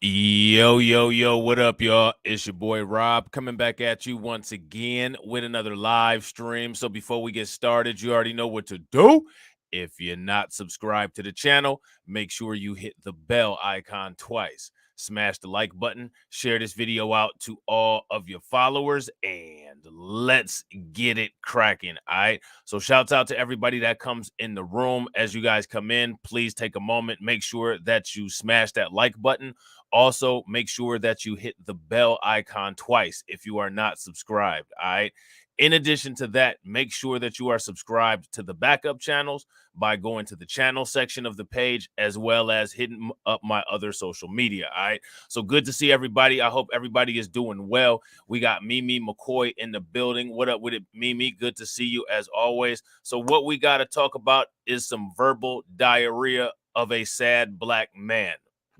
Yo, yo, yo, what up, y'all? It's your boy Rob coming back at you once again with another live stream. So before we get started, you already know what to do. If you're not subscribed to the channel, make sure you hit the bell icon twice. Smash the like button, share this video out to all of your followers, and let's get it cracking. All right. So shouts out to everybody that comes in the room. As you guys come in, please take a moment, make sure that you smash that like button. Also, make sure that you hit the bell icon twice if you are not subscribed. All right. In addition to that, make sure that you are subscribed to the backup channels by going to the channel section of the page, as well as hitting up my other social media. All right. So good to see everybody. I hope everybody is doing well. We got Mimi McCoy in the building. What up with it, Mimi? Good to see you as always. So what we got to talk about is some verbal diarrhea of a sad black man,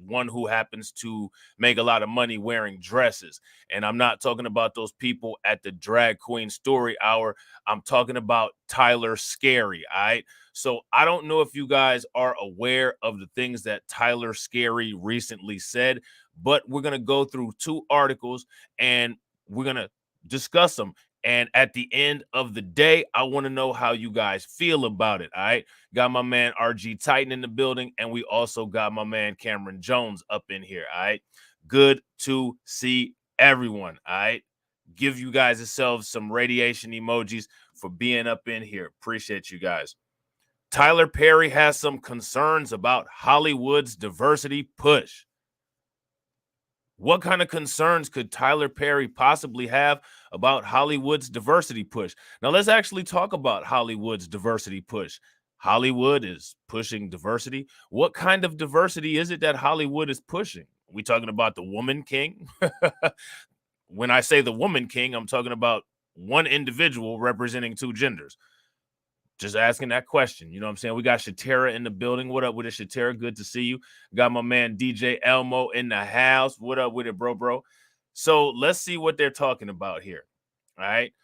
one who happens to make a lot of money wearing dresses. And I'm not talking about those people at the drag queen story hour. I'm talking about Tyler Scary. All right. So I don't know if you guys are aware of the things that Tyler Scary recently said, but we're going to go through two articles and we're going to discuss them. And at the end of the day, I want to know how you guys feel about it. All right. Got my man RG Titan in the building, and we also got my man Cameron Jones up in here. All right. Good to see everyone. All right. Give you guys yourselves some radiation emojis for being up in here. Appreciate you guys. Tyler Perry has some concerns about Hollywood's diversity push. What kind of concerns could Tyler Perry possibly have about Hollywood's diversity push? Now, let's actually talk about Hollywood's diversity push. Hollywood is pushing diversity. What kind of diversity is it that Hollywood is pushing? Are we talking about the woman king? When I say the woman king, I'm talking about one individual representing two genders. Just asking that question. You know what I'm saying? We got Shatera in the building. What up with it, Shatera? Good to see you. Got my man DJ Elmo in the house. What up with it, bro? So let's see what they're talking about here. All right.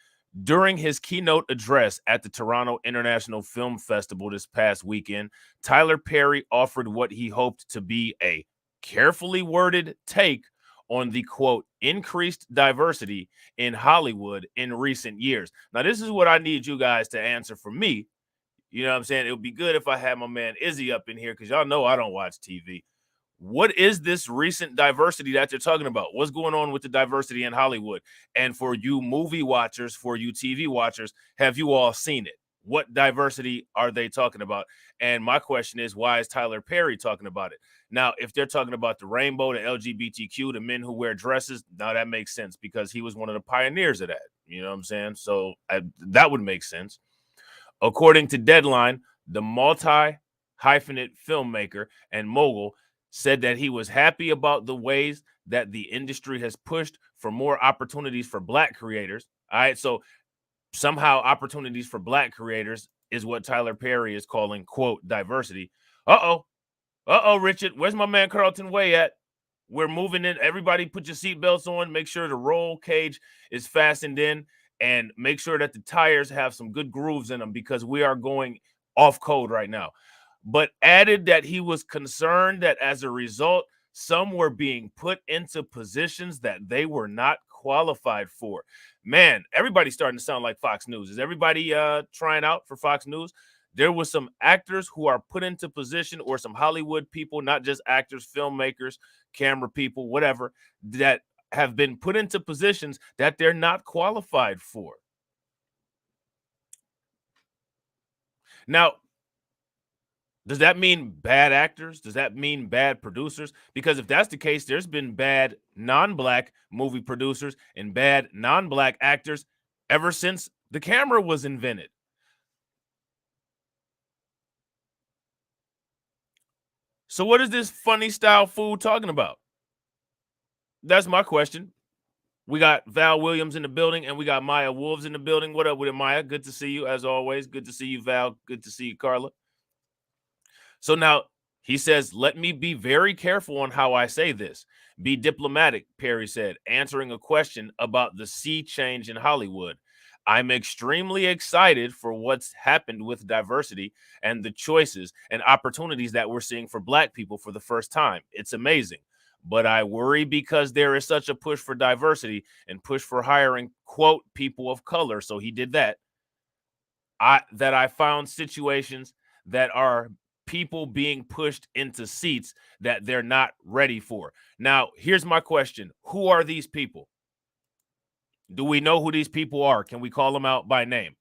During his keynote address at the Toronto International Film Festival this past weekend, Tyler Perry offered what he hoped to be a carefully worded take on the quote increased diversity in Hollywood in recent years. Now, this is what I need you guys to answer for me. You know what I'm saying? It would be good if I had my man Izzy up in here because y'all know I don't watch TV. What is this recent diversity that you're talking about? What's going on with the diversity in Hollywood? And for you movie watchers, for you TV watchers, have you all seen it? What diversity are they talking about? And my question is, why is Tyler Perry talking about it? Now, if they're talking about the rainbow, the LGBTQ, the men who wear dresses, now that makes sense because he was one of the pioneers of that. You know what I'm saying? So that would make sense. According to Deadline, the multi-hyphenate filmmaker and mogul said that he was happy about the ways that the industry has pushed for more opportunities for Black creators. All right, so somehow opportunities for Black creators is what Tyler Perry is calling, quote, diversity. Richard, where's my man Carlton Way at? We're moving in. Everybody put your seatbelts on. Make sure the roll cage is fastened in and make sure that the tires have some good grooves in them because we are going off code right now. But added that he was concerned that as a result, some were being put into positions that they were not qualified for. Man, everybody's starting to sound like Fox News. Is everybody trying out for Fox News? There was some actors who are put into position, or some Hollywood people, not just actors, filmmakers, camera people, whatever, that have been put into positions that they're not qualified for. Now, does that mean bad actors? Does that mean bad producers? Because if that's the case, there's been bad non-Black movie producers and bad non-Black actors ever since the camera was invented. So what is this funny style fool talking about? That's my question. We got Val Williams in the building and we got Maya Wolves in the building. What up with it, Maya? Good to see you as always. Good to see you, Val. Good to see you, Carla. So now he says, let me be very careful on how I say this. Be diplomatic, Perry said, answering a question about the sea change in Hollywood. I'm extremely excited for what's happened with diversity and the choices and opportunities that we're seeing for Black people for the first time. It's amazing. But I worry because there is such a push for diversity and push for hiring, quote, people of color. So he did that. I found situations that are people being pushed into seats that they're not ready for. Now, here's my question. Who are these people? Do we know who these people are? Can we call them out by name?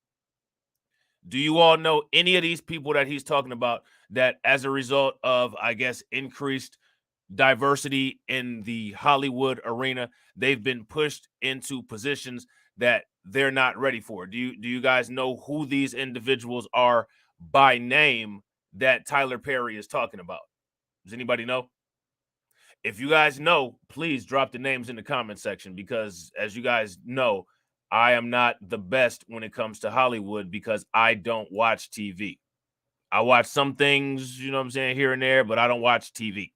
Do you all know any of these people that he's talking about that as a result of, I guess, increased diversity in the Hollywood arena, they've been pushed into positions that they're not ready for? Do you guys know who these individuals are by name that Tyler Perry is talking about? Does anybody know? If you guys know, please drop the names in the comment section, because as you guys know, I am not the best when it comes to Hollywood because I don't watch TV. I watch some things, you know what I'm saying, here and there, but I don't watch TV.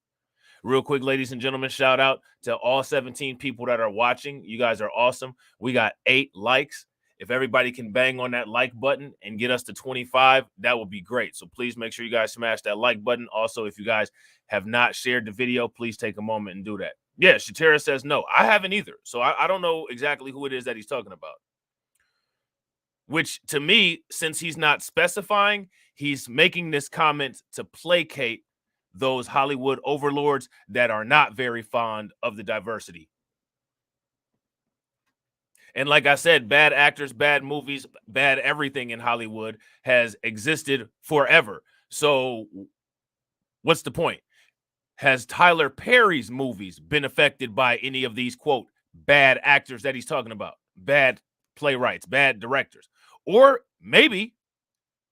Real quick, ladies and gentlemen, shout out to all 17 people that are watching. You guys are awesome. We got 8 likes. If everybody can bang on that like button and get us to 25, that would be great. So please make sure you guys smash that like button. Also, if you guys have not shared the video, please take a moment and do that. Yeah, Shatera says no. I haven't either. So I don't know exactly who it is that he's talking about. Which, to me, since he's not specifying, he's making this comment to placate those Hollywood overlords that are not very fond of the diversity. And like I said, bad actors, bad movies, bad everything in Hollywood has existed forever. So what's the point? Has Tyler Perry's movies been affected by any of these, quote, bad actors that he's talking about? Bad playwrights, bad directors? Or maybe,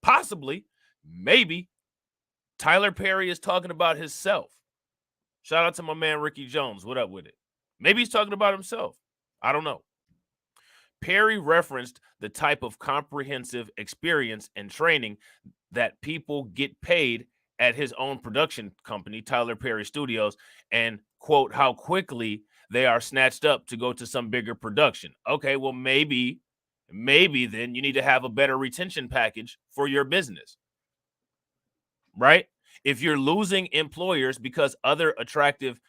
possibly, maybe Tyler Perry is talking about himself. Shout out to my man Ricky Jones. What up with it? Maybe he's talking about himself. I don't know. Perry referenced the type of comprehensive experience and training that people get paid at his own production company, Tyler Perry Studios, and, quote, how quickly they are snatched up to go to some bigger production. Okay, well, maybe then you need to have a better retention package for your business, right? If you're losing employers because other attractive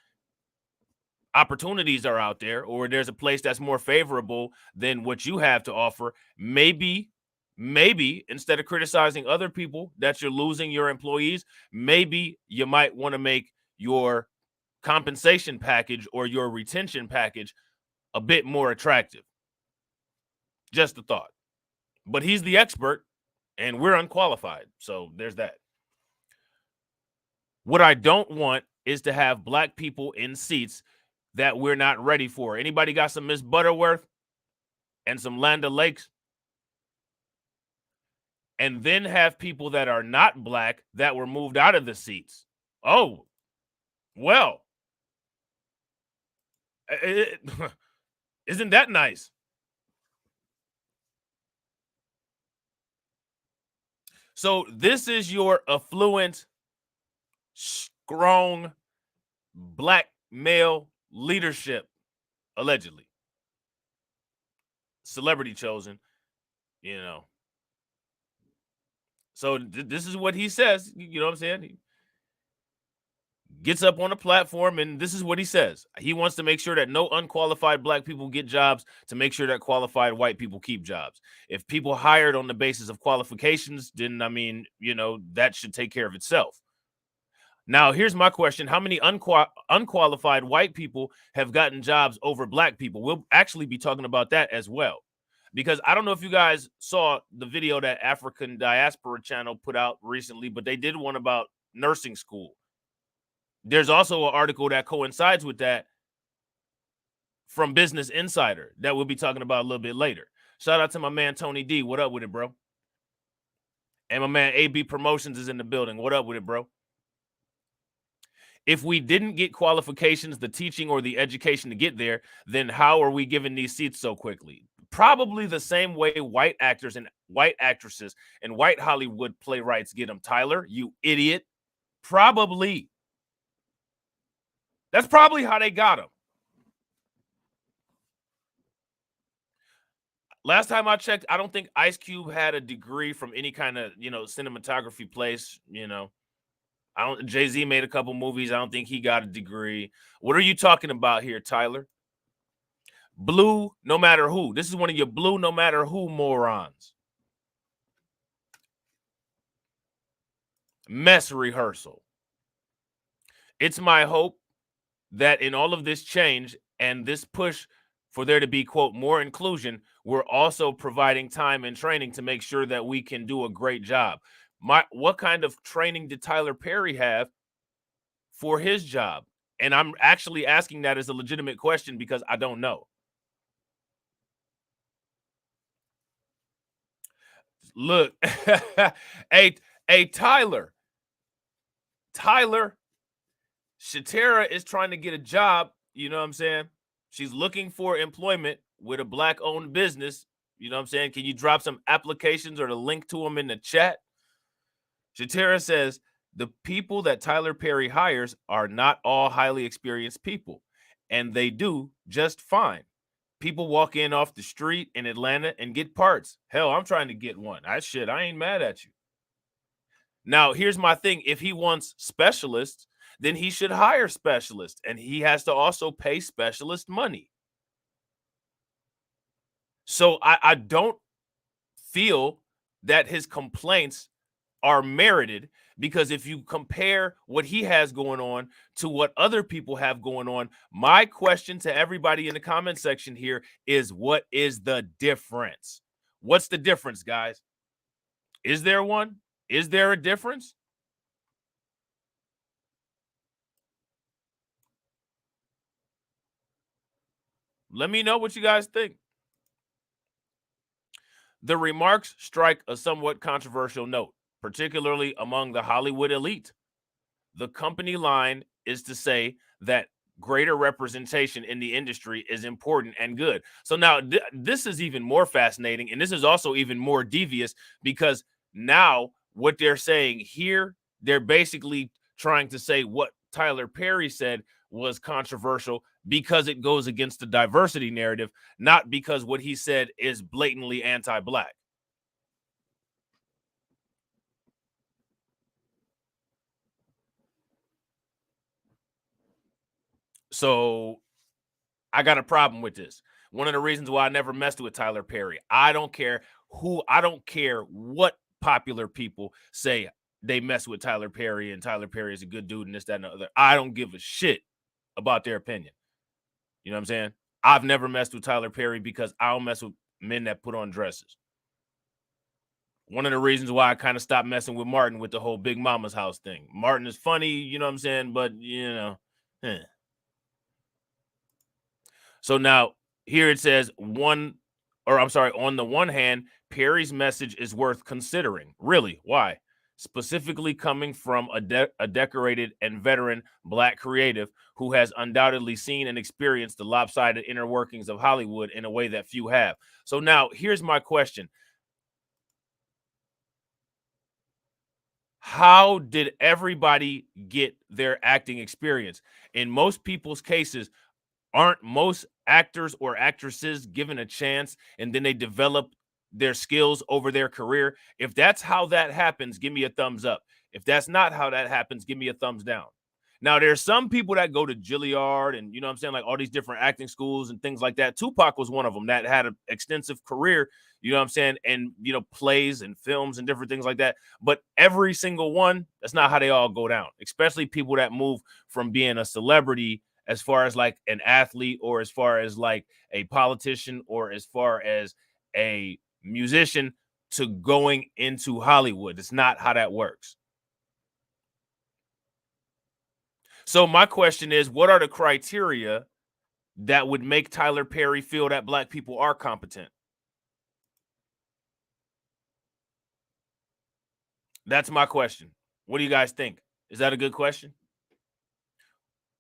opportunities are out there, or there's a place that's more favorable than what you have to offer, maybe instead of criticizing other people that you're losing your employees, maybe you might want to make your compensation package or your retention package a bit more attractive. Just a thought. But he's the expert and we're unqualified, so there's that. What I don't want is to have black people in seats that we're not ready for. Anybody got some Miss Butterworth and some Land O'Lakes? And then have people that are not black that were moved out of the seats. Oh, well, isn't that nice? So this is your affluent, strong, black male leadership, allegedly. Celebrity chosen, you know. So this is what he says, you know what I'm saying? He gets up on a platform and this is what he says. He wants to make sure that no unqualified black people get jobs, to make sure that qualified white people keep jobs. If people hired on the basis of qualifications, then, I mean, you know, that should take care of itself. Now, here's my question. How many unqualified white people have gotten jobs over black people? We'll actually be talking about that as well. Because I don't know if you guys saw the video that African Diaspora Channel put out recently, but they did one about nursing school. There's also an article that coincides with that from Business Insider that we'll be talking about a little bit later. Shout out to my man Tony D. What up with it, bro? And my man AB Promotions is in the building. What up with it, bro? If we didn't get qualifications, the teaching or the education to get there, then how are we given these seats so quickly? Probably the same way white actors and white actresses and white Hollywood playwrights get them, Tyler, you idiot. Probably. That's probably how they got them. Last time I checked, I don't think Ice Cube had a degree from any kind of, you know, cinematography place, you know. Jay-Z made a couple movies. I don't think he got a degree. What are you talking about here, Tyler? Blue, no matter who. This is one of your blue, no matter who morons. Mess rehearsal. It's my hope that in all of this change and this push for there to be, quote, more inclusion, we're also providing time and training to make sure that we can do a great job. What kind of training did Tyler Perry have for his job? And I'm actually asking that as a legitimate question because I don't know. Look, hey, Tyler, Shatera is trying to get a job. You know what I'm saying? She's looking for employment with a Black-owned business. You know what I'm saying? Can you drop some applications or the link to them in the chat? Shatera says, the people that Tyler Perry hires are not all highly experienced people, and they do just fine. People walk in off the street in Atlanta and get parts. Hell, I'm trying to get one. I ain't mad at you. Now, here's my thing. If he wants specialists, then he should hire specialists, and he has to also pay specialist money. So I don't feel that his complaints are merited, because if you compare what he has going on to what other people have going on, my question to everybody in the comment section here is, what is the difference? What's the difference, guys? Is there one? Is there a difference? Let me know what you guys think. The remarks strike a somewhat controversial note, particularly among the Hollywood elite. The company line is to say that greater representation in the industry is important and good. So now this is even more fascinating, and this is also even more devious, because now what they're saying here, they're basically trying to say what Tyler Perry said was controversial because it goes against the diversity narrative, not because what he said is blatantly anti-Black. So I got a problem with this. One of the reasons why I never messed with Tyler Perry. I don't care what popular people say they mess with Tyler Perry and Tyler Perry is a good dude and this, that, and the other. I don't give a shit about their opinion. You know what I'm saying? I've never messed with Tyler Perry because I don't mess with men that put on dresses. One of the reasons why I kind of stopped messing with Martin with the whole Big Mama's house thing. Martin is funny, you know what I'm saying? But, So now here it says on the one hand, Perry's message is worth considering. Really? Why? Specifically coming from a decorated and veteran Black creative who has undoubtedly seen and experienced the lopsided inner workings of Hollywood in a way that few have. So now here's my question. How did everybody get their acting experience? In most people's cases, aren't most actors or actresses given a chance and then they develop their skills over their career? If that's how that happens, give me a thumbs up. If that's not how that happens, give me a thumbs down. Now, there's some people that go to Juilliard and, you know what I'm saying, like all these different acting schools and things like that. Tupac was one of them that had an extensive career, you know what I'm saying, and, plays and films and different things like that. But every single one, that's not how they all go down, especially people that move from being a celebrity as far as like an athlete or as far as like a politician or as far as a musician to going into Hollywood. It's not how that works. So my question is, what are the criteria that would make Tyler Perry feel that Black people are competent? That's my question. What do you guys think? Is that a good question?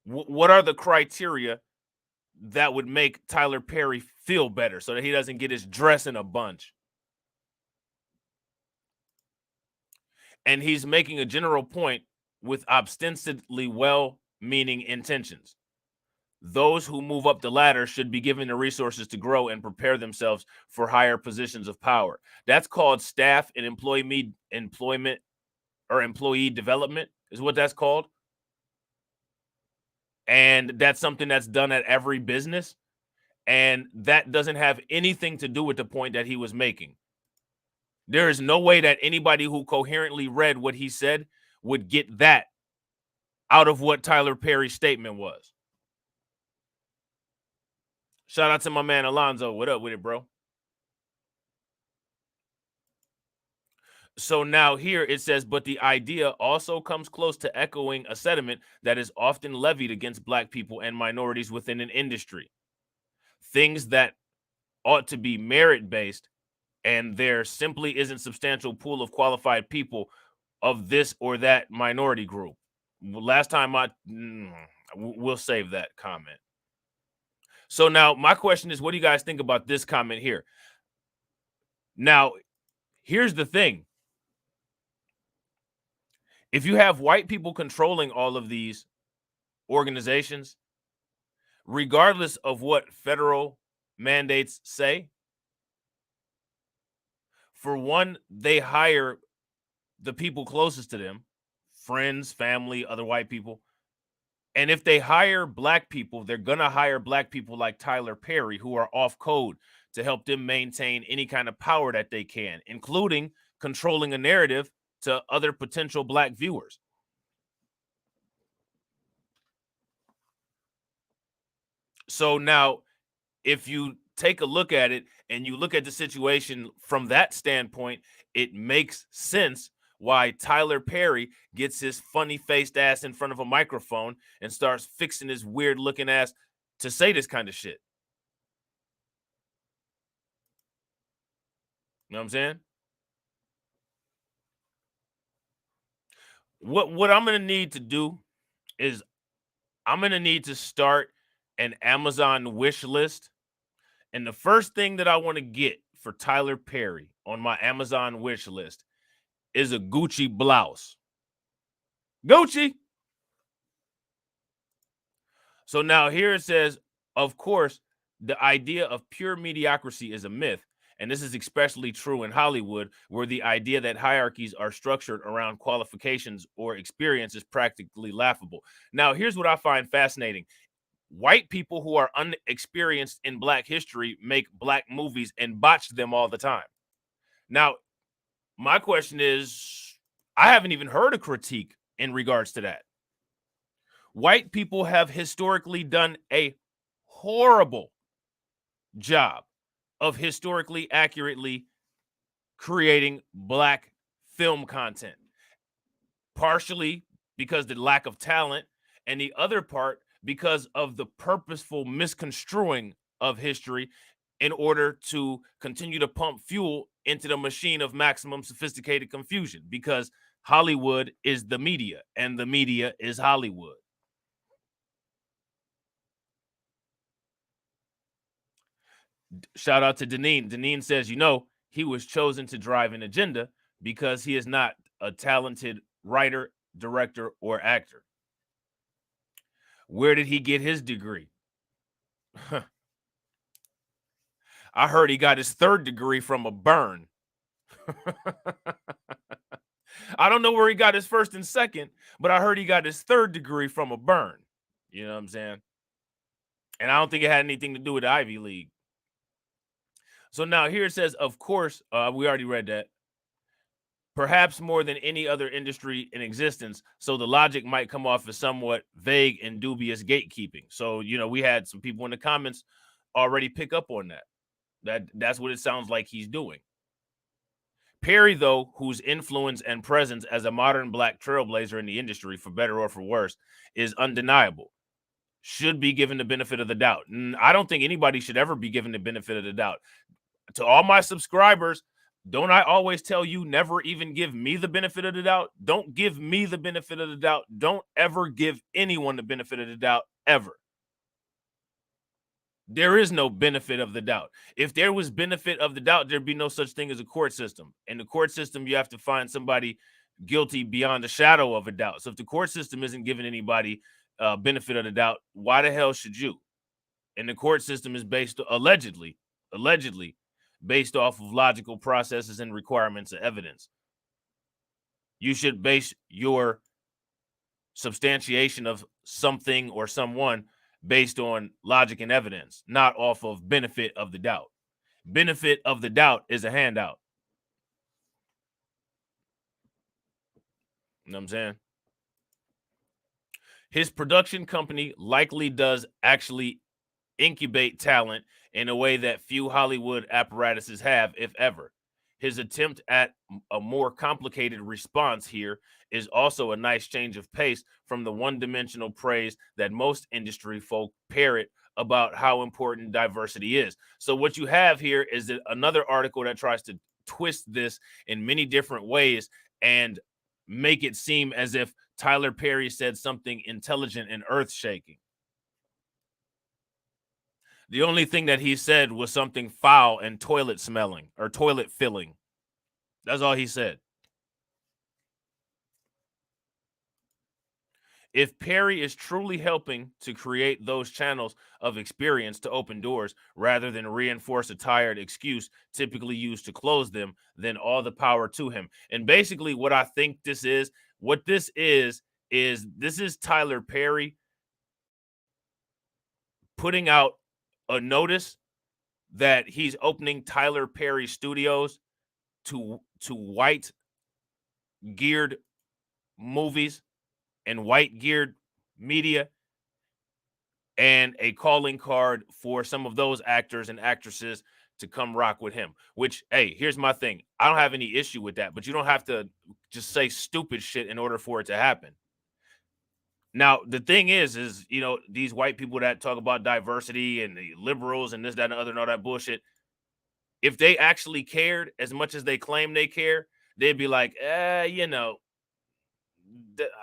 What are the criteria that would make Tyler Perry feel better so that he doesn't get his dress in a bunch? And he's making a general point with ostensibly well-meaning intentions. Those who move up the ladder should be given the resources to grow and prepare themselves for higher positions of power. That's called staff and employment or employee development. is what that's called. And that's something that's done at every business. And that doesn't have anything to do with the point that he was making. There is no way that anybody who coherently read what he said would get that out of what Tyler Perry's statement was. Shout out to my man Alonzo. What up with it, bro? So now here it says, but the idea also comes close to echoing a sentiment that is often levied against Black people and minorities within an industry. Things that ought to be merit-based, and there simply isn't substantial pool of qualified people of this or that minority group. Last time we'll save that comment. So now my question is, what do you guys think about this comment here? Now, here's the thing. If you have white people controlling all of these organizations, regardless of what federal mandates say, for one, they hire the people closest to them, friends, family, other white people. And if they hire Black people, they're going to hire Black people like Tyler Perry, who are off code to help them maintain any kind of power that they can, including controlling a narrative to other potential Black viewers. So now, if you take a look at it and you look at the situation from that standpoint, it makes sense why Tyler Perry gets his funny-faced ass in front of a microphone and starts fixing his weird-looking ass to say this kind of shit. You know what I'm saying? What I'm going to need to do is I'm going to need to start an Amazon wish list. And the first thing that I want to get for Tyler Perry on my Amazon wish list is a Gucci blouse. Gucci. So now here it says, of course, the idea of pure mediocrity is a myth. And this is especially true in Hollywood, where the idea that hierarchies are structured around qualifications or experience is practically laughable. Now, here's what I find fascinating. White people who are unexperienced in Black history make Black movies and botch them all the time. Now, my question is, I haven't even heard a critique in regards to that. White people have historically done a horrible job of historically accurately creating Black film content, partially because the lack of talent, and the other part because of the purposeful misconstruing of history in order to continue to pump fuel into the machine of maximum sophisticated confusion, because Hollywood is the media and the media is Hollywood. Shout out to Deneen. Deneen says, he was chosen to drive an agenda because he is not a talented writer, director, or actor. Where did he get his degree? I heard he got his third degree from a burn. I don't know where he got his first and second, but I heard he got his third degree from a burn. You know what I'm saying? And I don't think it had anything to do with the Ivy League. So now here it says, of course, we already read that. Perhaps more than any other industry in existence, so the logic might come off as somewhat vague and dubious gatekeeping. So, we had some people in the comments already pick up on that. That's what it sounds like he's doing. Perry, though, whose influence and presence as a modern Black trailblazer in the industry, for better or for worse, is undeniable, should be given the benefit of the doubt. And I don't think anybody should ever be given the benefit of the doubt. To all my subscribers, don't I always tell you, never even give me the benefit of the doubt? Don't give me the benefit of the doubt. Don't ever give anyone the benefit of the doubt, ever. There is no benefit of the doubt. If there was benefit of the doubt, there'd be no such thing as a court system. In the court system, you have to find somebody guilty beyond a shadow of a doubt. So if the court system isn't giving anybody benefit of the doubt, why the hell should you? And the court system is based allegedly based off of logical processes and requirements of evidence. You should base your substantiation of something or someone based on logic and evidence, not off of benefit of the doubt. Benefit of the doubt is a handout. You know what I'm saying? His production company likely does actually incubate talent in a way that few Hollywood apparatuses have, if ever. His attempt at a more complicated response here is also a nice change of pace from the one-dimensional praise that most industry folk parrot about how important diversity is. So what you have here is that another article that tries to twist this in many different ways and make it seem as if Tyler Perry said something intelligent and earth-shaking. The only thing that he said was something foul and toilet smelling or toilet filling. That's all he said. If Perry is truly helping to create those channels of experience to open doors rather than reinforce a tired excuse typically used to close them, then all the power to him. And basically what I think this is, this is Tyler Perry putting out a notice that he's opening Tyler Perry Studios to white geared movies and white geared media, and a calling card for some of those actors and actresses to come rock with him. Which, hey, here's my thing. I don't have any issue with that, but you don't have to just say stupid shit in order for it to happen. Now, the thing is, you know, these white people that talk about diversity and the liberals and this, that, and the other, and all that bullshit, if they actually cared as much as they claim they care, they'd be like, you know,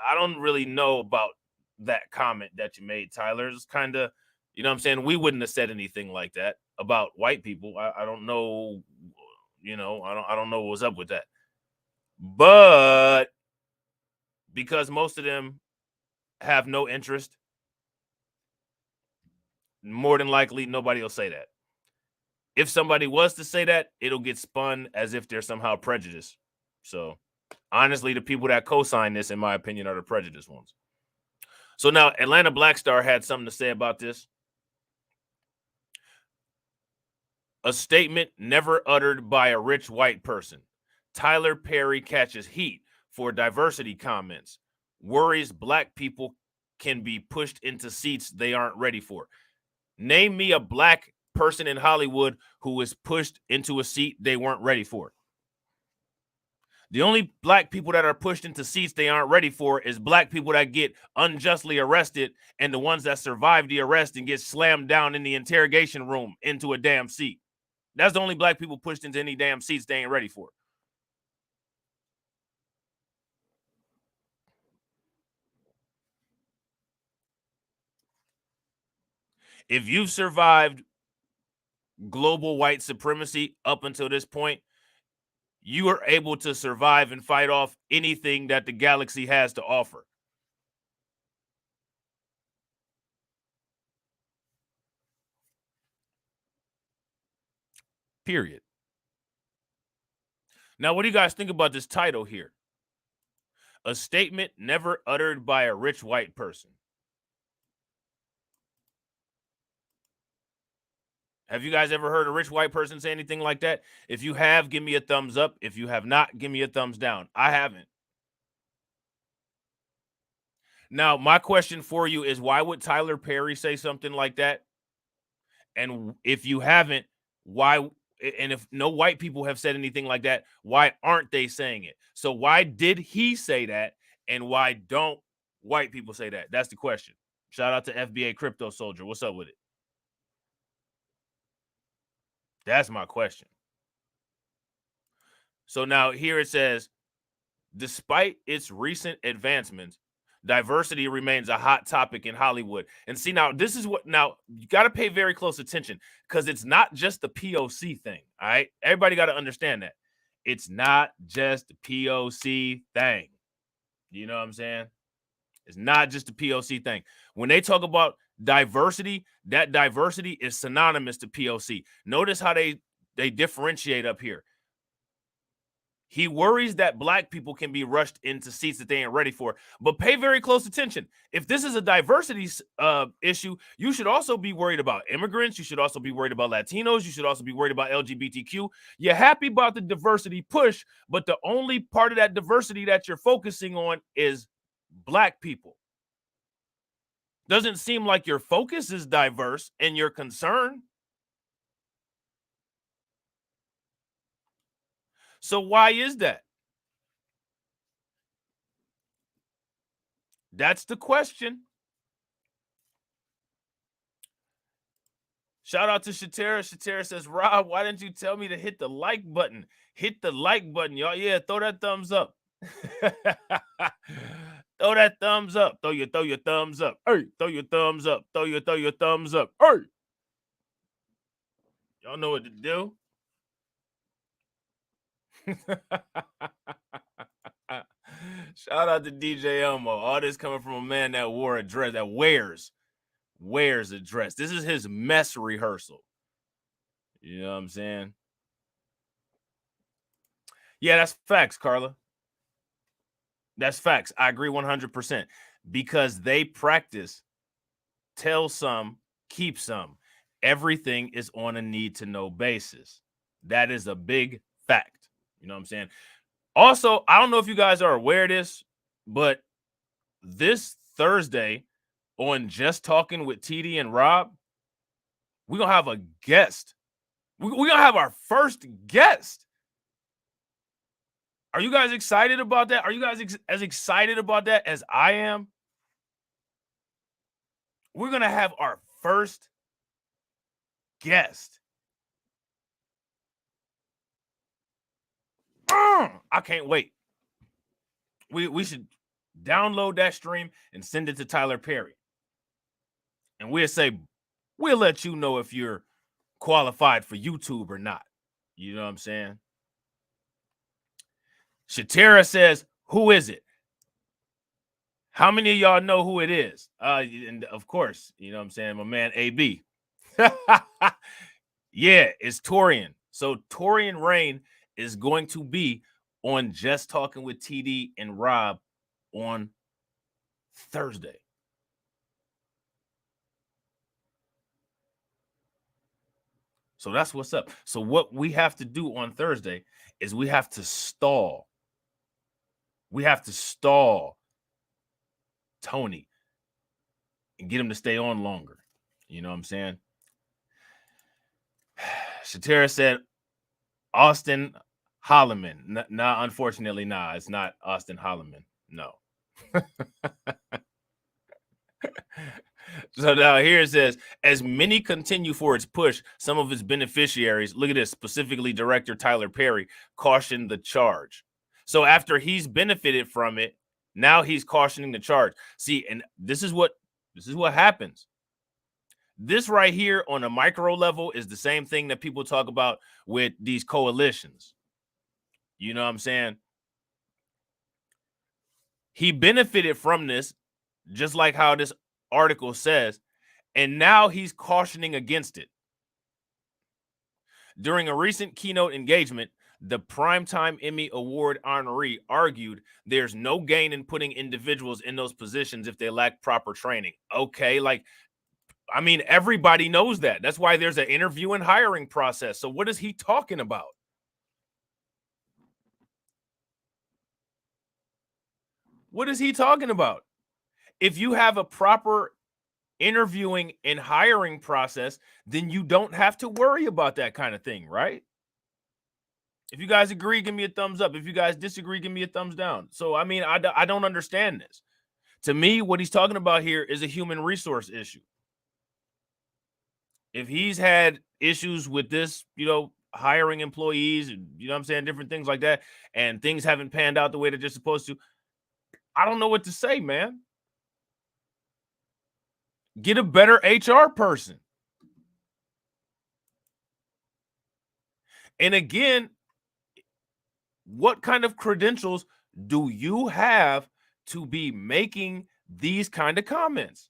I don't really know about that comment that you made, Tyler. It's kind of, you know what I'm saying? We wouldn't have said anything like that about white people. I don't know, you know, I don't know what's up with that. But because most of them have no interest, more than likely nobody will say that. If somebody was to say that, it'll get spun as if they're somehow prejudiced. So honestly, the people that co-sign this, in my opinion, are the prejudiced ones. So now Atlanta Black Star had something to say about this. A statement never uttered by a rich white person. Tyler Perry catches heat for diversity comments. Worries black people can be pushed into seats they aren't ready for. Name me a black person in Hollywood who was pushed into a seat they weren't ready for. The only black people that are pushed into seats they aren't ready for is black people that get unjustly arrested and the ones that survive the arrest and get slammed down in the interrogation room into a damn seat. That's the only black people pushed into any damn seats they ain't ready for. If you've survived global white supremacy up until this point, you are able to survive and fight off anything that the galaxy has to offer. Period. Now, what do you guys think about this title here? A statement never uttered by a rich white person. Have you guys ever heard a rich white person say anything like that? If you have, give me a thumbs up. If you have not, give me a thumbs down. I haven't. Now, my question for you is, why would Tyler Perry say something like that? And if you haven't, why? And if no white people have said anything like that, why aren't they saying it? So why did he say that? And why don't white people say that? That's the question. Shout out to FBA Crypto Soldier. What's up with it? That's my question. So now here it says, despite its recent advancements, diversity remains a hot topic in Hollywood. And see, now this is what, now you got to pay very close attention, because it's not just the POC thing. All right. Everybody got to understand that. It's not just the POC thing. You know what I'm saying? It's not just the POC thing. When they talk about diversity, that diversity is synonymous to POC. Notice how they differentiate up here. He worries that black people can be rushed into seats that they ain't ready for. But pay very close attention. If this is a diversity issue, you should also be worried about immigrants. You should also be worried about Latinos. You should also be worried about LGBTQ. You're happy about the diversity push, but the only part of that diversity that you're focusing on is black people. Doesn't seem like your focus is diverse and your concern. So why is that? That's the question. Shout out to Shatera. Shatera says, Rob, why didn't you tell me to hit the like button? Hit the like button, y'all. Yeah, throw that thumbs up. Throw that thumbs up. Throw your thumbs up. Hey, throw your thumbs up. Throw your thumbs up. Hey. Y'all know what to do. Shout out to DJ Elmo. All this coming from a man that wore a dress, that wears a dress. This is his mess rehearsal. You know what I'm saying? Yeah, that's facts, Carla. That's facts. I agree 100%. Because they practice tell some, keep some. Everything is on a need-to-know basis. That is a big fact. You know what I'm saying? Also, I don't know if you guys are aware of this, but this Thursday on Just Talking with TD and Rob, we're going to have a guest. We're going to have our first guest. Are you guys excited about that? Are you guys as excited about that as I am? We're going to have our first guest. I can't wait. We should download that stream and send it to Tyler Perry. And we'll let you know if you're qualified for YouTube or not. You know what I'm saying? Shatera says, who is it? How many of y'all know who it is? And of course, you know what I'm saying, my man AB. Yeah, it's Torian. So Torian Rain is going to be on Just Talking with TD and Rob on Thursday. So that's what's up. So what we have to do on Thursday is we have to stall. We have to stall Tony and get him to stay on longer. You know what I'm saying? Shatera said Austin Holloman. Nah, unfortunately, it's not Austin Holloman. No. So now here it says, as many continue for its push, some of its beneficiaries, look at this, specifically Director Tyler Perry, cautioned the charge. So after he's benefited from it, now he's cautioning the charge. See, and this is what happens. This right here on a micro level is the same thing that people talk about with these coalitions. You know what I'm saying? He benefited from this, just like how this article says, and now he's cautioning against it. During a recent keynote engagement, the Primetime Emmy Award honoree argued there's no gain in putting individuals in those positions if they lack proper training. Okay, I mean, everybody knows that. That's why there's an interview and hiring process. So what is he talking about? What is he talking about? If you have a proper interviewing and hiring process, then you don't have to worry about that kind of thing, right? If you guys agree, give me a thumbs up. If you guys disagree, give me a thumbs down. So, I mean, I don't understand this. To me, what he's talking about here is a human resource issue. If he's had issues with this, hiring employees, you know what I'm saying, different things like that, and things haven't panned out the way that they're supposed to, I don't know what to say, man. Get a better HR person. And again, what kind of credentials do you have to be making these kind of comments?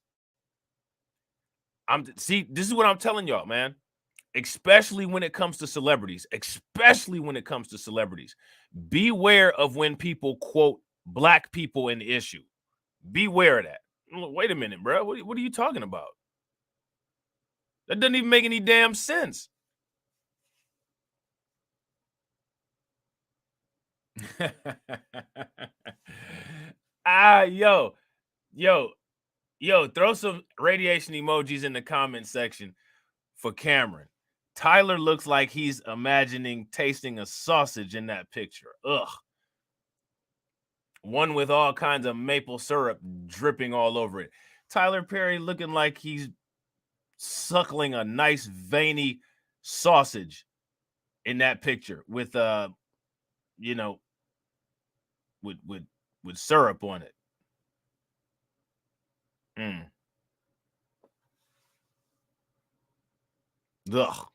See, this is what I'm telling y'all, man. especially when it comes to celebrities, beware of when people quote black people in the issue. Beware of that. Wait a minute, bro. What are you talking about? That doesn't even make any damn sense. Yo, throw some radiation emojis in the comment section for Cameron. Tyler looks like he's imagining tasting a sausage in that picture. Ugh. One with all kinds of maple syrup dripping all over it. Tyler Perry looking like he's suckling a nice veiny sausage in that picture with you know, with syrup on it. Ugh.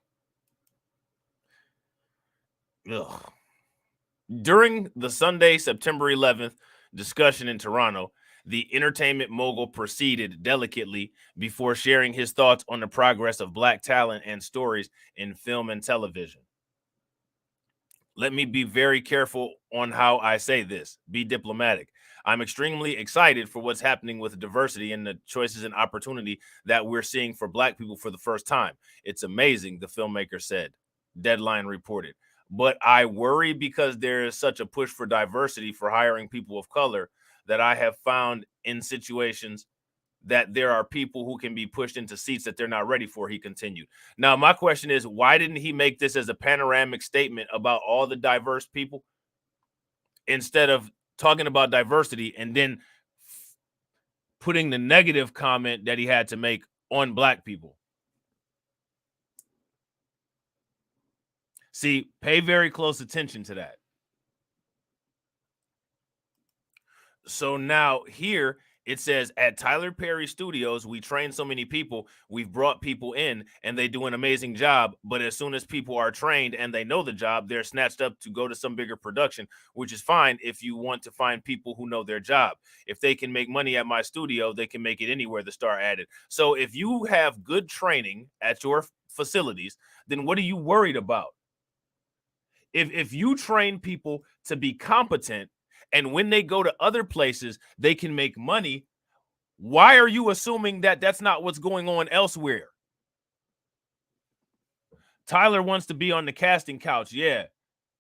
Ugh. During the Sunday, September 11th discussion in Toronto, the entertainment mogul proceeded delicately before sharing his thoughts on the progress of black talent and stories in film and television. Let me be very careful on how I say this. Be diplomatic. I'm extremely excited for what's happening with diversity and the choices and opportunity that we're seeing for black people for the first time. It's amazing, the filmmaker said. Deadline reported. But I worry because there is such a push for diversity for hiring people of color that I have found in situations that there are people who can be pushed into seats that they're not ready for, he continued. Now, my question is, why didn't he make this as a panoramic statement about all the diverse people instead of talking about diversity and then putting the negative comment that he had to make on black people? See, pay very close attention to that. So now here it says at Tyler Perry Studios, we train so many people. We've brought people in and they do an amazing job. But as soon as people are trained and they know the job, they're snatched up to go to some bigger production, which is fine if you want to find people who know their job. If they can make money at my studio, they can make it anywhere, the star added. So if you have good training at your facilities, then what are you worried about? If you train people to be competent, and when they go to other places, they can make money, why are you assuming that that's not what's going on elsewhere? Tyler wants to be on the casting couch. Yeah,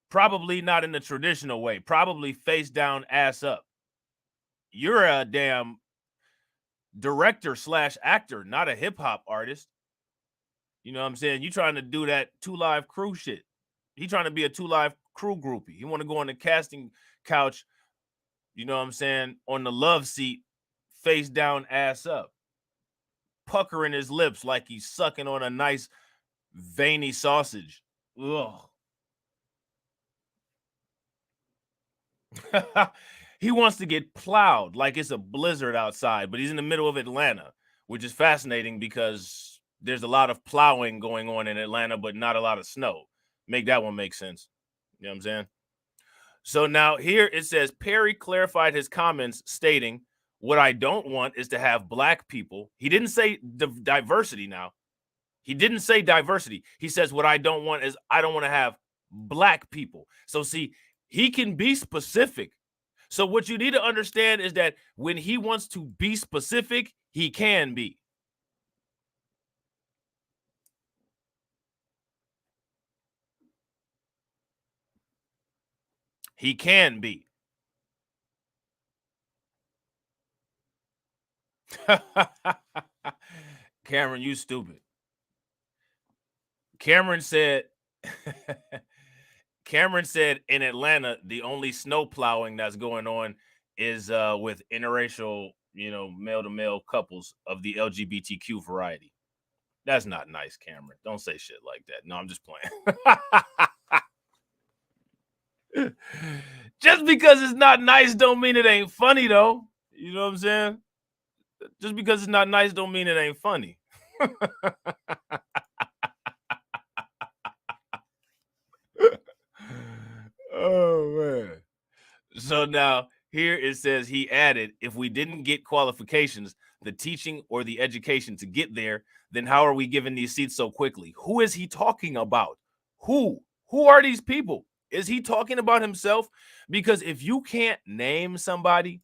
probably not in the traditional way. Probably face down, ass up. You're a damn director / actor, not a hip hop artist. You know what I'm saying? You trying to do that 2 Live Crew shit. He trying to be a 2 Live Crew groupie. He want to go on the casting couch, you know what I'm saying, on the love seat, face down, ass up, puckering his lips like he's sucking on a nice veiny sausage. Ugh. He wants to get plowed like it's a blizzard outside, but he's in the middle of Atlanta, which is fascinating because there's a lot of plowing going on in Atlanta, but not a lot of snow. Make that one make sense. You know what I'm saying? So now here it says Perry clarified his comments, stating, "What I don't want is to have black people." He didn't say diversity now. He didn't say diversity. He says, "What I don't want is I don't want to have black people." So see, he can be specific. So what you need to understand is that when he wants to be specific, he can be. He can be. Cameron, you stupid. Cameron said Cameron said in Atlanta, the only snow plowing that's going on is with interracial, male to male couples of the LGBTQ variety. That's not nice, Cameron. Don't say shit like that. No, I'm just playing. Just because it's not nice don't mean it ain't funny, though. You know what I'm saying? Just because it's not nice don't mean it ain't funny. Oh man. So now here it says he added, if we didn't get qualifications, the teaching or the education to get there, then how are we giving these seats so quickly? Who is he talking about? Who are these people? Is he talking about himself? Because if you can't name somebody,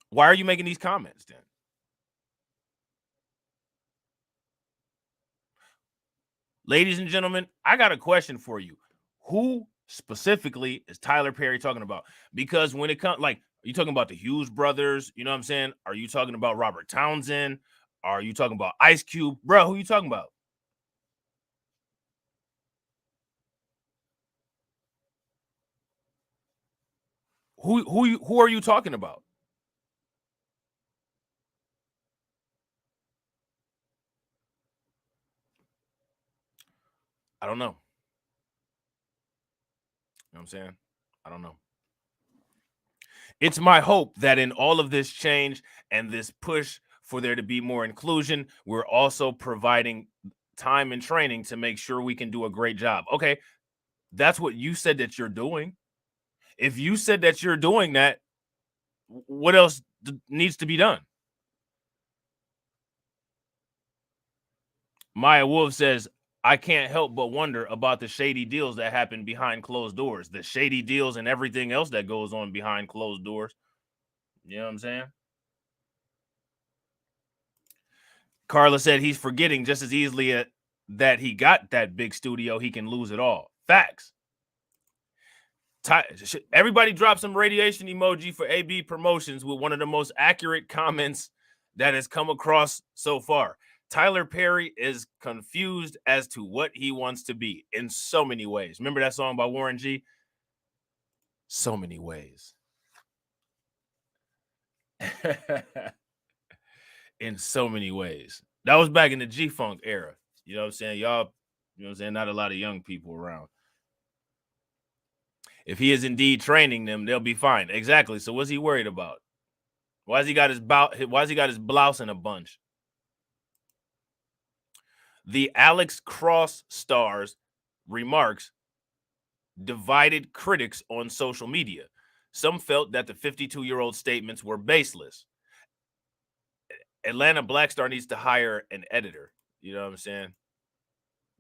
why are you making these comments then? Ladies and gentlemen, I got a question for you. Who specifically is Tyler Perry talking about? Because when it comes, like, are you talking about the Hughes brothers? You know what I'm saying? Are you talking about Robert Townsend? Are you talking about Ice Cube? Bro, who are you talking about? Who are you talking about? I don't know. You know what I'm saying? I don't know. It's my hope that in all of this change and this push for there to be more inclusion, we're also providing time and training to make sure we can do a great job. Okay, that's what you said that you're doing. If you said that you're doing that, what else needs to be done? Maya Wolf says, I can't help but wonder about the shady deals that happen behind closed doors, the shady deals and everything else that goes on behind closed doors. You know what I'm saying? Carla said he's forgetting just as easily that he got that big studio, he can lose it all. Facts. Everybody drop some radiation emoji for AB Promotions with one of the most accurate comments that has come across so far. Tyler Perry is confused as to what he wants to be in so many ways. Remember that song by Warren G? So many ways. In so many ways. That was back in the G-Funk era. You know what I'm saying? Y'all, you know what I'm saying? Not a lot of young people around. If he is indeed training them, they'll be fine. Exactly. So what's he worried about? Why's he got his blouse in a bunch? The Alex Cross stars remarks divided critics on social media. Some felt that the 52-year-old statements were baseless. Atlanta Black Star needs to hire an editor. You know what I'm saying?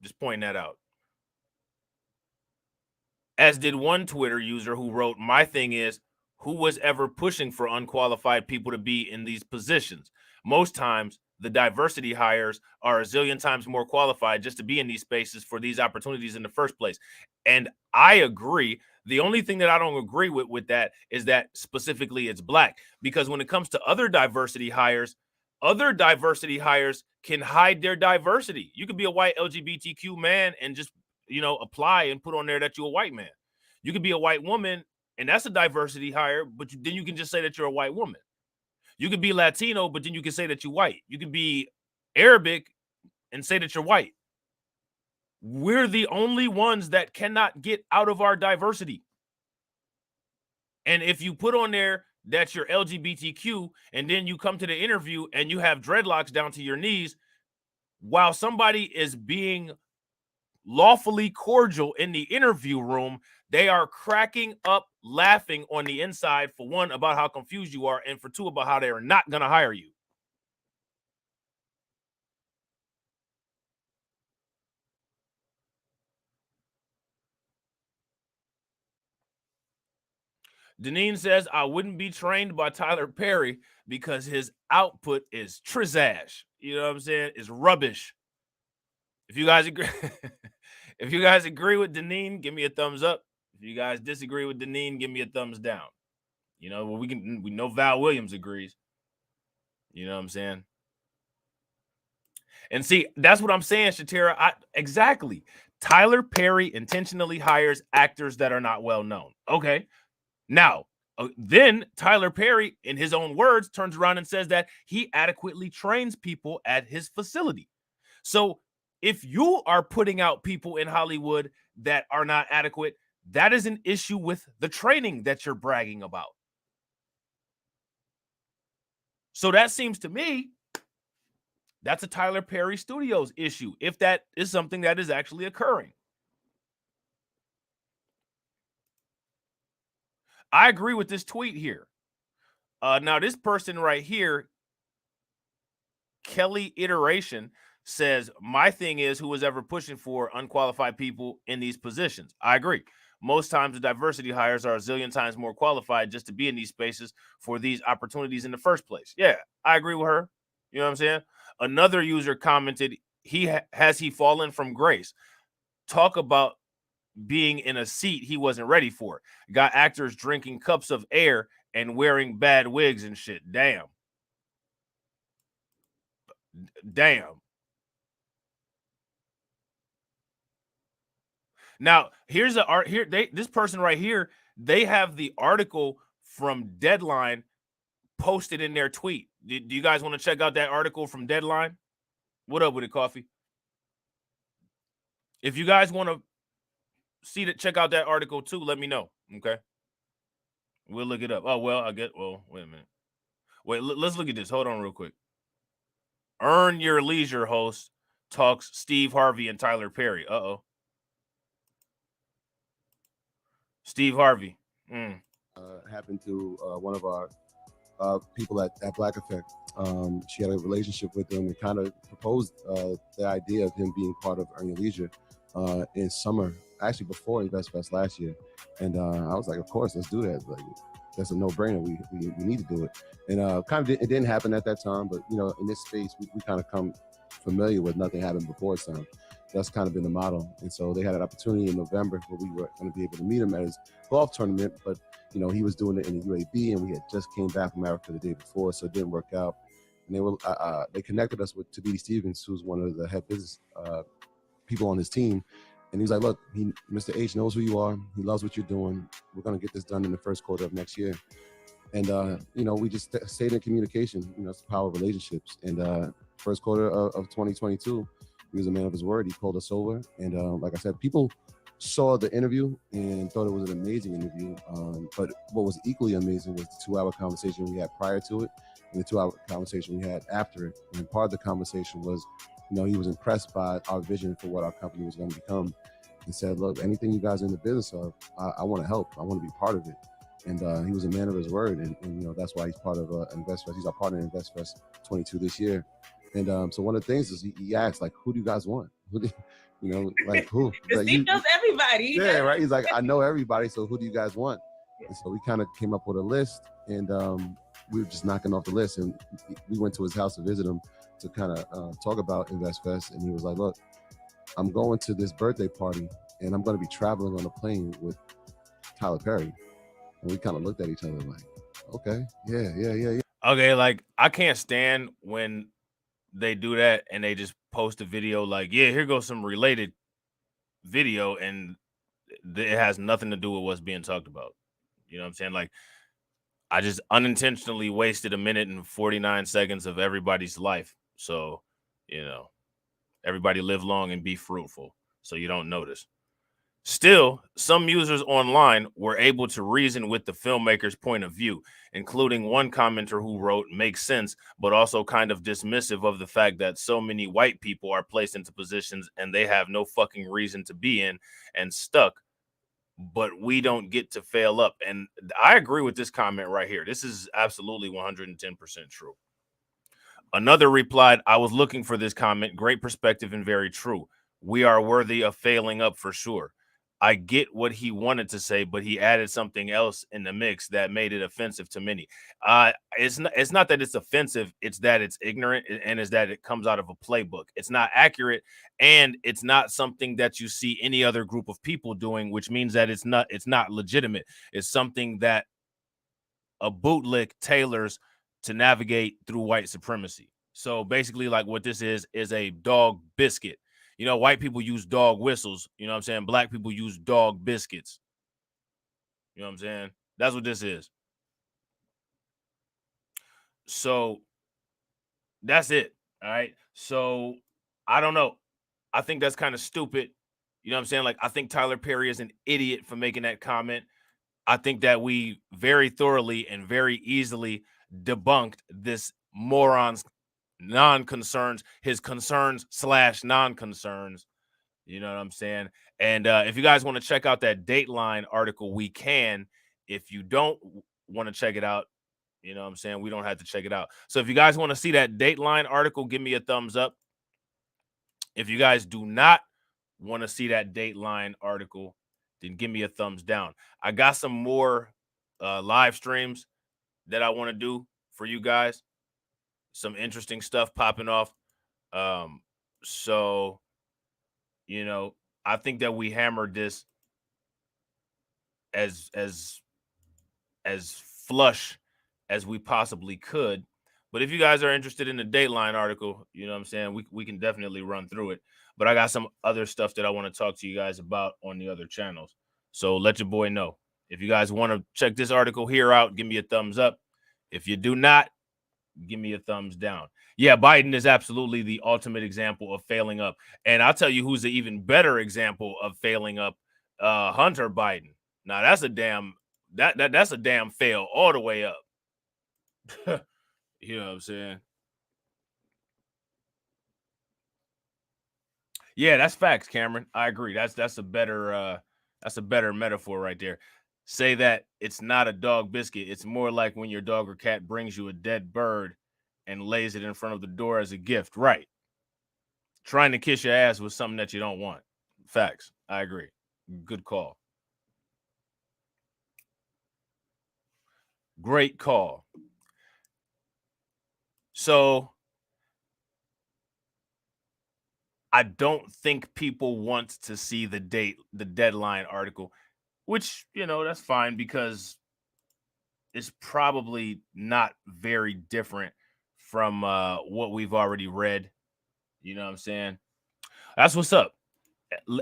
Just pointing that out. As did one Twitter user who wrote, my thing is, who was ever pushing for unqualified people to be in these positions? Most times, the diversity hires are a zillion times more qualified just to be in these spaces for these opportunities in the first place. And I agree. The only thing that I don't agree with that is that specifically it's Black. Because when it comes to other diversity hires can hide their diversity. You could be a white LGBTQ man and just, apply and put on there that you're a white man. You could be a white woman, and that's a diversity hire, but then you can just say that you're a white woman. You could be Latino, but then you can say that you're white. You could be Arabic and say that you're white. We're the only ones that cannot get out of our diversity. And if you put on there that you're LGBTQ and then you come to the interview and you have dreadlocks down to your knees, while somebody is being lawfully cordial in the interview room, they are cracking up laughing on the inside, for one, about how confused you are, and for two, about how they are not going to hire you. Deneen says, I wouldn't be trained by Tyler Perry because his output is trizash. You know what I'm saying? It's rubbish. If you guys agree, if you guys agree with Deneen, give me a thumbs up. If you guys disagree with Deneen, give me a thumbs down. We know Val Williams agrees. You know what I'm saying? And see, that's what I'm saying, Shatira. Exactly. Tyler Perry intentionally hires actors that are not well known. Okay. Now, then Tyler Perry, in his own words, turns around and says that he adequately trains people at his facility. So if you are putting out people in Hollywood that are not adequate, that is an issue with the training that you're bragging about. So that seems to me that's a Tyler Perry Studios issue, if that is something that is actually occurring. I agree with this tweet here. Now, this person right here, Kelly Iteration, says, my thing is who is ever pushing for unqualified people in these positions. I agree. Most times the diversity hires are a zillion times more qualified just to be in these spaces for these opportunities in the first place. Yeah, I agree with her. You know what I'm saying? Another user commented, has he fallen from grace? Talk about being in a seat he wasn't ready for. Got actors drinking cups of air and wearing bad wigs and shit. Damn. Damn. Now, here's the art here. This person right here, they have the article from Deadline posted in their tweet. Do you guys want to check out that article from Deadline? What up with it, Coffee? If you guys want to see that, check out that article too, let me know. Okay. We'll look it up. Oh, well, wait a minute. Wait, let's look at this. Hold on real quick. Earn Your Leisure host talks Steve Harvey and Tyler Perry. Uh-oh. Steve Harvey. Happened to one of our people at Black Effect. She had a relationship with him and kind of proposed the idea of him being part of Earn Your Leisure in summer, actually before InvestFest last year. And I was like, of course, let's do that. Like, that's a no-brainer. We need to do it. And it didn't happen at that time, but in this space, we kind of come familiar with nothing happened before it's time. That's kind of been the model. And so they had an opportunity in November where we were going to be able to meet him at his golf tournament, but he was doing it in the UAB, and we had just came back from America the day before, so it didn't work out. And they connected us with Tabitha Stevens, who's one of the head business people on his team. And he's like, look, Mr. H knows who you are. He loves what you're doing. We're going to get this done in the first quarter of next year. And, we just stayed in communication. It's the power of relationships. And first quarter of 2022, he was a man of his word. He pulled us over. And like I said, people saw the interview and thought it was an amazing interview. But what was equally amazing was the 2-hour conversation we had prior to it and the 2-hour conversation we had after it. And part of the conversation was, he was impressed by our vision for what our company was going to become and said, look, anything you guys are in the business of, I want to help. I want to be part of it. And he was a man of his word. And that's why he's part of InvestFest. He's our partner in InvestFest 22 this year. And so one of the things is he asked, like, who do you guys want? Like who? Like, he knows everybody. Yeah, right. He's like, I know everybody. So who do you guys want? And so we kind of came up with a list, and we were just knocking off the list. And we went to his house to visit him to kind of talk about InvestFest. And he was like, look, I'm going to this birthday party, and I'm going to be traveling on a plane with Tyler Perry. And we kind of looked at each other like, okay, yeah. Okay, like, I can't stand when they do that and they just post a video like, yeah, here goes some related video, and it has nothing to do with what's being talked about. You know what I'm saying? Like, I just unintentionally wasted a minute and 49 seconds of everybody's life. So, everybody live long and be fruitful so you don't notice. Still, some users online were able to reason with the filmmaker's point of view, including one commenter who wrote, makes sense, but also kind of dismissive of the fact that so many white people are placed into positions and they have no fucking reason to be in and stuck, but we don't get to fail up. And I agree with this comment right here. This is absolutely 110% true. Another replied, I was looking for this comment. Great perspective and very true. We are worthy of failing up for sure. I get what he wanted to say, but he added something else in the mix that made it offensive to many. It's not that it's offensive, it's that it's ignorant, and is that it comes out of a playbook. It's not accurate, and it's not something that you see any other group of people doing, which means that it's not legitimate. It's something that a bootlick tailors to navigate through white supremacy. So basically, like, what this is a dog biscuit. White people use dog whistles. You know what I'm saying? Black people use dog biscuits. You know what I'm saying? That's what this is. So that's it. All right. So I don't know. I think that's kind of stupid. You know what I'm saying? Like, I think Tyler Perry is an idiot for making that comment. I think that we very thoroughly and very easily debunked this moron's non-concerns, his concerns / non-concerns. You know what I'm saying? And if you guys want to check out that Dateline article, we can. If you don't want to check it out, you know what I'm saying, we don't have to check it out. So if you guys want to see that Dateline article, give me a thumbs up. If you guys do not want to see that Dateline article, then give me a thumbs down. I got some more live streams that I want to do for you guys. Some interesting stuff popping off. So, you know, I think that we hammered this as flush as we possibly could. But if you guys are interested in the Dateline article, you know what I'm saying, we can definitely run through it. But I got some other stuff that I want to talk to you guys about on the other channels. So let your boy know. If you guys want to check this article here out, give me a thumbs up. If you do not, give me a thumbs down. Yeah, Biden is absolutely the ultimate example of failing up. And I'll tell you who's the even better example of failing up, Hunter Biden. Now that's a damn that's a damn fail all the way up. You know what I'm saying? Yeah, that's facts, Cameron. I agree. That's a better metaphor right there. Say that it's not a dog biscuit. It's more like when your dog or cat brings you a dead bird and lays it in front of the door as a gift. Right. Trying to kiss your ass with something that you don't want. Facts. I agree. Good call. Great call. So I don't think people want to see the deadline article, which, you know, that's fine because it's probably not very different from what we've already read. You know what I'm saying? That's what's up.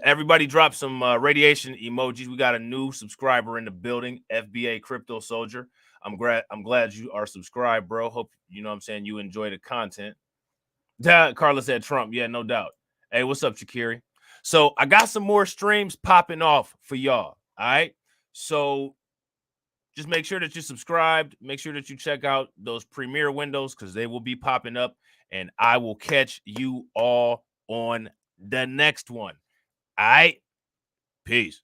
Everybody drop some radiation emojis. We got a new subscriber in the building, FBA Crypto Soldier. I'm glad you are subscribed, bro. Hope you know what I'm saying you enjoy the content. Carla said Trump. Yeah, no doubt. Hey, what's up, Shakiri? So I got some more streams popping off for y'all. All right. So just make sure that you're subscribed. Make sure that you check out those premiere windows because they will be popping up. And I will catch you all on the next one. All right. Peace.